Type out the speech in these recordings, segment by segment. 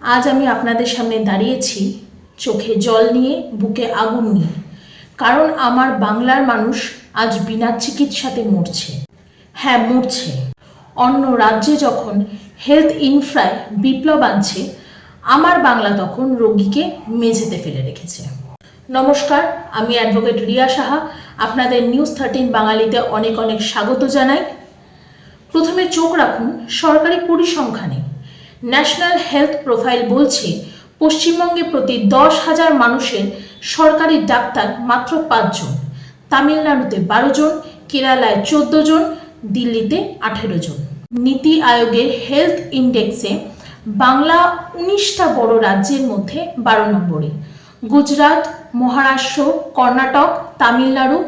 আজ আমি আপনাদের সামনে দাঁড়িয়েছি চোখে জল নিয়ে, বুকে আগুন নিয়ে। কারণ আমার বাংলার মানুষ আজ বিনা চিকিৎসাতে মরছে। হ্যাঁ, মরছে। অন্য রাজ্যে যখন হেলথ ইনফ্রায় বিপ্লব আনছে, আমার বাংলা তখন রোগীকে মেঝেতে ফেলে রেখেছে। নমস্কার, আমি অ্যাডভোকেট রিয়া সাহা। আপনাদের নিউজ 13 বাঙালিতে অনেক অনেক স্বাগত জানাই। প্রথমে চোখ রাখুন সরকারি পরিসংখ্যানে। ন্যাশনাল হেলথ প্রোফাইল বলছে পশ্চিমবঙ্গে প্রতি 10,000 মানুষের সরকারি ডাক্তার মাত্র 5 জন, তামিলনাড়ুতে 12 জন, কেরালায় 14 জন, দিল্লিতে 18 জন। নীতি আয়োগের হেলথ ইন্ডেক্সে বাংলা 19টা বড় রাজ্যের মধ্যে 12 নম্বরে। গুজরাট, মহারাষ্ট্র, কর্ণাটক, তামিলনাড়ু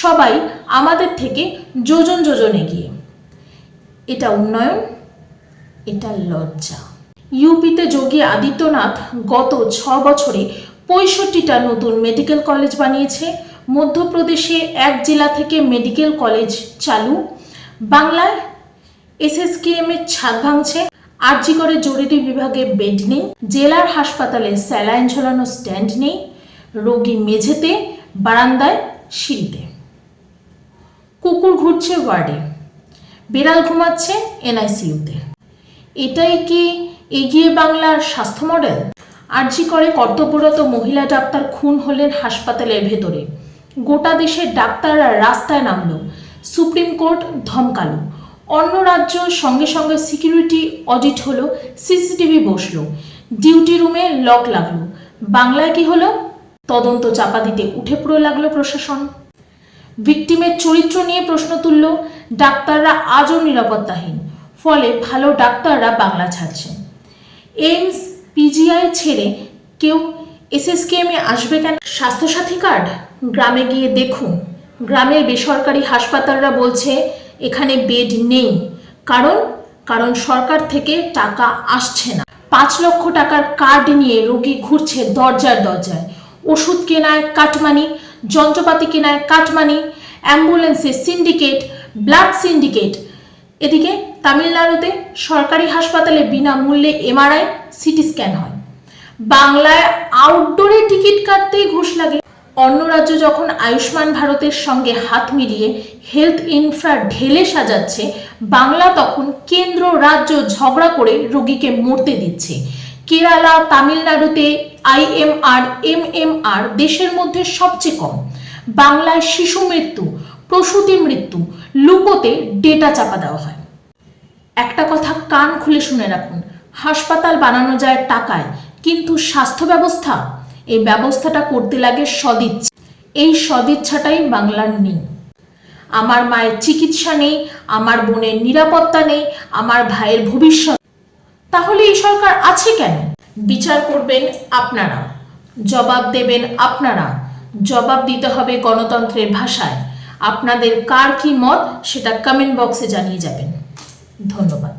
সবাই আমাদের থেকে যোজন যোজন এগিয়ে। এটা উন্নয়ন? এটা লজ্জা। ইউপিতে যোগী আদিত্যনাথ গত 6 বছরে 65টা নতুন মেডিকেল কলেজ বানিয়েছে। মধ্যপ্রদেশে 1 জেলা থেকে মেডিকেল কলেজ চালু। বাংলায় এসএসকেএম এর ছাদ ভাঙছে। আরজি করে জরুরি বিভাগে বেড নেই। জেলার হাসপাতালে স্যালাইন ঝোলানো স্ট্যান্ড নেই। রোগী মেঝেতে, বারান্দায়, সিঁড়িতে। কুকুর ঘুরছে ওয়ার্ডে, বিড়াল ঘুমাচ্ছে এনআইসিইউতে। এটাই কি এগিয়ে বাংলার স্বাস্থ্য মডেল? আরজি করে কর্তব্যরত মহিলা ডাক্তার খুন হলেন হাসপাতালের ভেতরে। গোটা দেশের ডাক্তাররা রাস্তায় নামলো। সুপ্রিম কোর্ট ধমকালো। অন্য রাজ্য সঙ্গে সঙ্গে সিকিউরিটি অডিট হলো, সিসিটিভি বসলো, ডিউটি রুমে লক লাগলো। বাংলায় কি হলো? তদন্ত চাপা দিতে উঠে পড়ে লাগলো প্রশাসন। ভিকটিমের চরিত্র নিয়ে প্রশ্ন তুলল। ডাক্তাররা আজও নিরাপত্তাহীন। ফলে ভালো ডাক্তাররা বাংলা ছাড়ছেন। এইমস, পিজিআই ছেড়ে কেউ এসএসকেএমে আসবে কেন? স্বাস্থ্যসাথী কার্ড? গ্রামে গিয়ে দেখুন, গ্রামের বেসরকারি হাসপাতালরা বলছে এখানে বেড নেই। কারণ সরকার থেকে টাকা আসছে না। 5 লক্ষ টাকার কার্ড নিয়ে রোগী ঘুরছে দরজায় দরজায়। ওষুধ কেনায় কাটমানি, যন্ত্রপাতি কেনায় কাটমানি, অ্যাম্বুলেন্সে সিন্ডিকেট, ব্লাড সিন্ডিকেট। এদিকে তামিলনাড়ুতে সরকারি হাসপাতালে বিনামূল্যে এমআরআই, সিটি স্ক্যান হয়। বাংলায় আউটডোরে টিকিট কাটতেই ঘুষ লাগে। অন্য রাজ্য যখন আয়ুষ্মান ভারতের সঙ্গে হাত মিলিয়ে হেলথ ইনফ্রা ঢেলে সাজাচ্ছে, বাংলা তখন কেন্দ্র রাজ্য ঝগড়া করে রোগীকে মরতে দিচ্ছে। কেরালা, তামিলনাড়ুতে আইএমআর, এমএমআর দেশের মধ্যে সবচেয়ে কম। বাংলায় শিশু মৃত্যু, প্রসূতি মৃত্যু লুকোতে ডেটা চাপা দেওয়া হয়। একটা কথা কান খুলে শুনে রাখুন, হাসপাতাল বানানো যায় টাকায়, কিন্তু স্বাস্থ্য ব্যবস্থা, এই ব্যবস্থাটা করতে লাগে সদিচ্ছা। এই সদিচ্ছাটাই বাংলার নেই। আমার মায়ের চিকিৎসা নেই, আমার বোনের নিরাপত্তা নেই, আমার ভাইয়ের ভবিষ্যৎ। তাহলে এই সরকার আছে কেন? বিচার করবেন আপনারা, জবাব দেবেন আপনারা। জবাব দিতে হবে গণতন্ত্রের ভাষায়। আপনাদের কার কি মত সেটা কমেন্ট বক্সে জানিয়ে যাবেন। ধন্যবাদ।